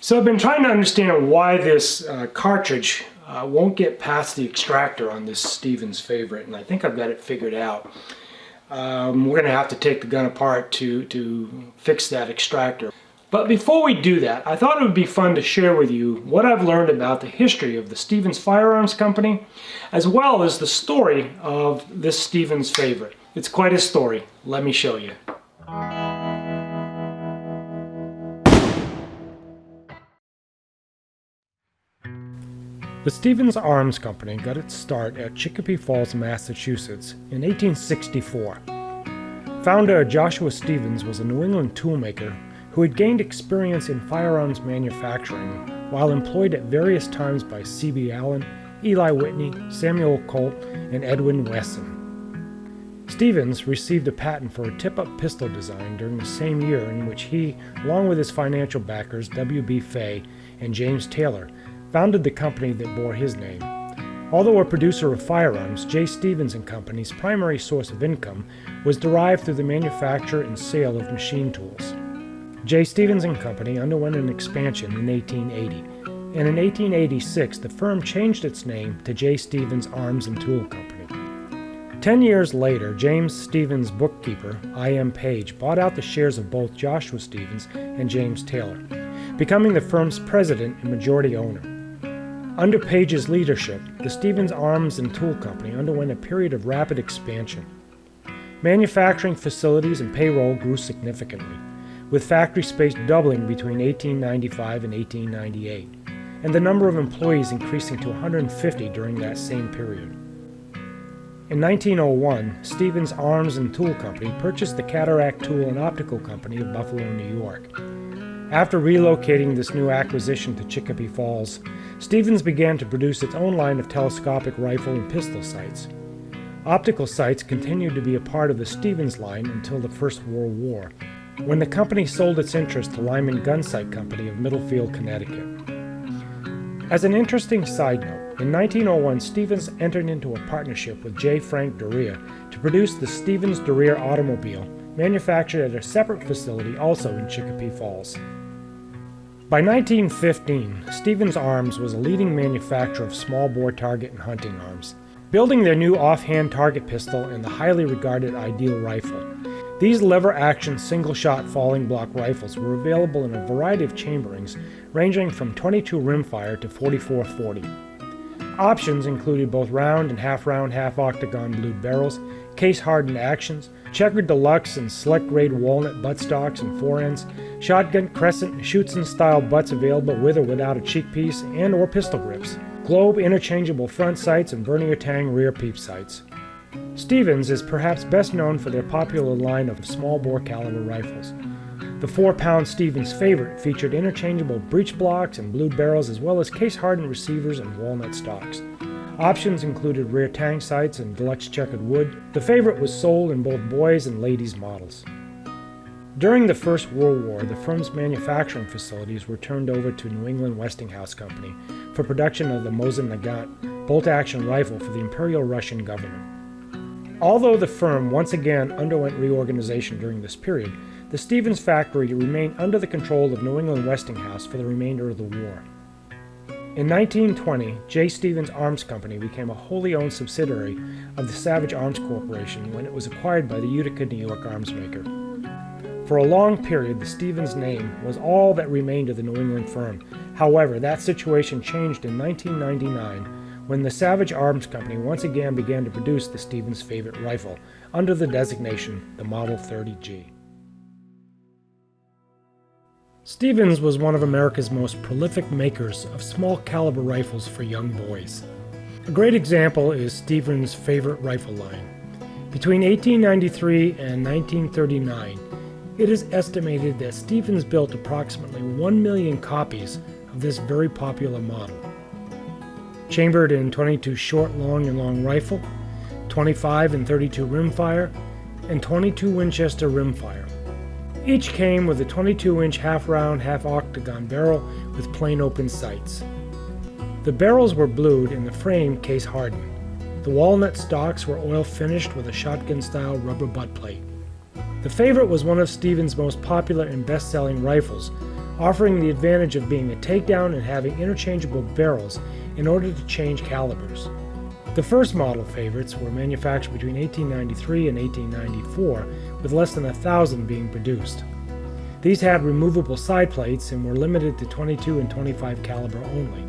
So I've been trying to understand why this cartridge won't get past the extractor on this Stevens Favorite, and I think I've got it figured out. We're going to have to take the gun apart to fix that extractor. But before we do that, I thought it would be fun to share with you what I've learned about the history of the Stevens Firearms Company, as well as the story of this Stevens Favorite. It's quite a story. Let me show you. The Stevens Arms Company got its start at Chicopee Falls, Massachusetts in 1864. Founder Joshua Stevens was a New England toolmaker who had gained experience in firearms manufacturing while employed at various times by C.B. Allen, Eli Whitney, Samuel Colt, and Edwin Wesson. Stevens received a patent for a tip-up pistol design during the same year in which he, along with his financial backers W.B. Fay and James Taylor, founded the company that bore his name. Although a producer of firearms, J. Stevens & Company's primary source of income was derived through the manufacture and sale of machine tools. J. Stevens & Company underwent an expansion in 1880, and in 1886 the firm changed its name to J. Stevens Arms & Tool Company. 10 years later, James Stevens' bookkeeper, I.M. Page, bought out the shares of both Joshua Stevens and James Taylor, becoming the firm's president and majority owner. Under Page's leadership, the Stevens Arms and Tool Company underwent a period of rapid expansion. Manufacturing facilities and payroll grew significantly, with factory space doubling between 1895 and 1898, and the number of employees increasing to 150 during that same period. In 1901, Stevens Arms and Tool Company purchased the Cataract Tool and Optical Company of Buffalo, New York. After relocating this new acquisition to Chicopee Falls, Stevens began to produce its own line of telescopic rifle and pistol sights. Optical sights continued to be a part of the Stevens line until the First World War, when the company sold its interest to Lyman Gun Sight Company of Middlefield, Connecticut. As an interesting side note, in 1901 Stevens entered into a partnership with J. Frank Duryea to produce the Stevens Duryea automobile, manufactured at a separate facility also in Chicopee Falls. By 1915, Stevens Arms was a leading manufacturer of small-bore target and hunting arms, building their new offhand target pistol and the highly regarded Ideal rifle. These lever-action single-shot falling block rifles were available in a variety of chamberings, ranging from 22 rimfire to 44-40. Options included both round and half-round, half-octagon blued barrels, case-hardened actions, checkered deluxe and select-grade walnut buttstocks and forends, shotgun, crescent, and Schutzen-style butts available with or without a cheek piece and or pistol grips, globe interchangeable front sights, and Vernier Tang rear peep sights. Stevens is perhaps best known for their popular line of small-bore caliber rifles. The 4-pound Stevens Favorite featured interchangeable breech blocks and blued barrels as well as case-hardened receivers and walnut stocks. Options included rear tang sights and deluxe checkered wood. The Favorite was sold in both boys' and ladies' models. During the First World War, the firm's manufacturing facilities were turned over to New England Westinghouse Company for production of the Mosin Nagant bolt-action rifle for the Imperial Russian government. Although the firm once again underwent reorganization during this period, the Stevens factory remained under the control of New England Westinghouse for the remainder of the war. In 1920, J. Stevens Arms Company became a wholly owned subsidiary of the Savage Arms Corporation when it was acquired by the Utica, New York arms maker. For a long period, the Stevens name was all that remained of the New England firm. However, that situation changed in 1999 when the Savage Arms Company once again began to produce the Stevens Favorite rifle under the designation the Model 30G. Stevens was one of America's most prolific makers of small caliber rifles for young boys. A great example is Stevens' Favorite rifle line. Between 1893 and 1939, it is estimated that Stevens built approximately 1 million copies of this very popular model. Chambered in 22 short, long, and long rifle, 25 and 32 rimfire, and 22 Winchester rimfire. Each came with a 22-inch half-round, half-octagon barrel with plain open sights. The barrels were blued and the frame case-hardened. The walnut stocks were oil-finished with a shotgun-style rubber butt plate. The Favorite was one of Stevens' most popular and best-selling rifles, offering the advantage of being a takedown and having interchangeable barrels in order to change calibers. The first model favorites were manufactured between 1893 and 1894, with less than 1,000 being produced. These had removable side plates and were limited to 22 and 25 caliber only.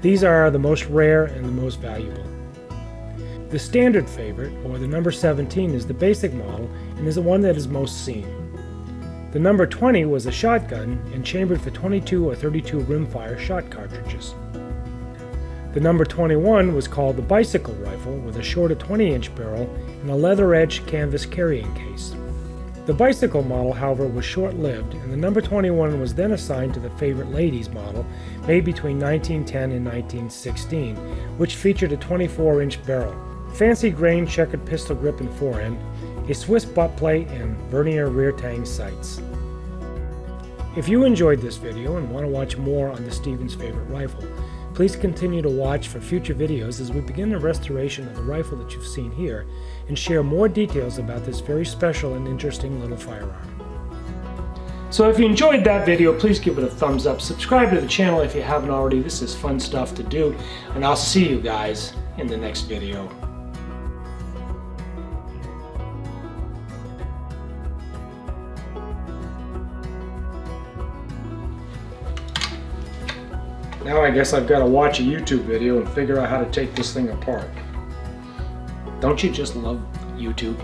These are the most rare and the most valuable. The standard favorite, or the number 17, is the basic model and is the one that is most seen. The number 20 was a shotgun and chambered for 22 or 32 rimfire shot cartridges. The number 21 was called the bicycle rifle with a shorter 20-inch barrel and a leather-edged canvas carrying case. The bicycle model, however, was short-lived, and the number 21 was then assigned to the favorite ladies model made between 1910 and 1916, which featured a 24-inch barrel, fancy grain checkered pistol grip and forend, a Swiss butt plate, and vernier rear tang sights. If you enjoyed this video and want to watch more on the Stevens favorite rifle, please continue to watch for future videos as we begin the restoration of the rifle that you've seen here and share more details about this very special and interesting little firearm. So if you enjoyed that video, please give it a thumbs up. Subscribe to the channel if you haven't already. This is fun stuff to do, and I'll see you guys in the next video. Now I guess I've got to watch a YouTube video and figure out how to take this thing apart. Don't you just love YouTube?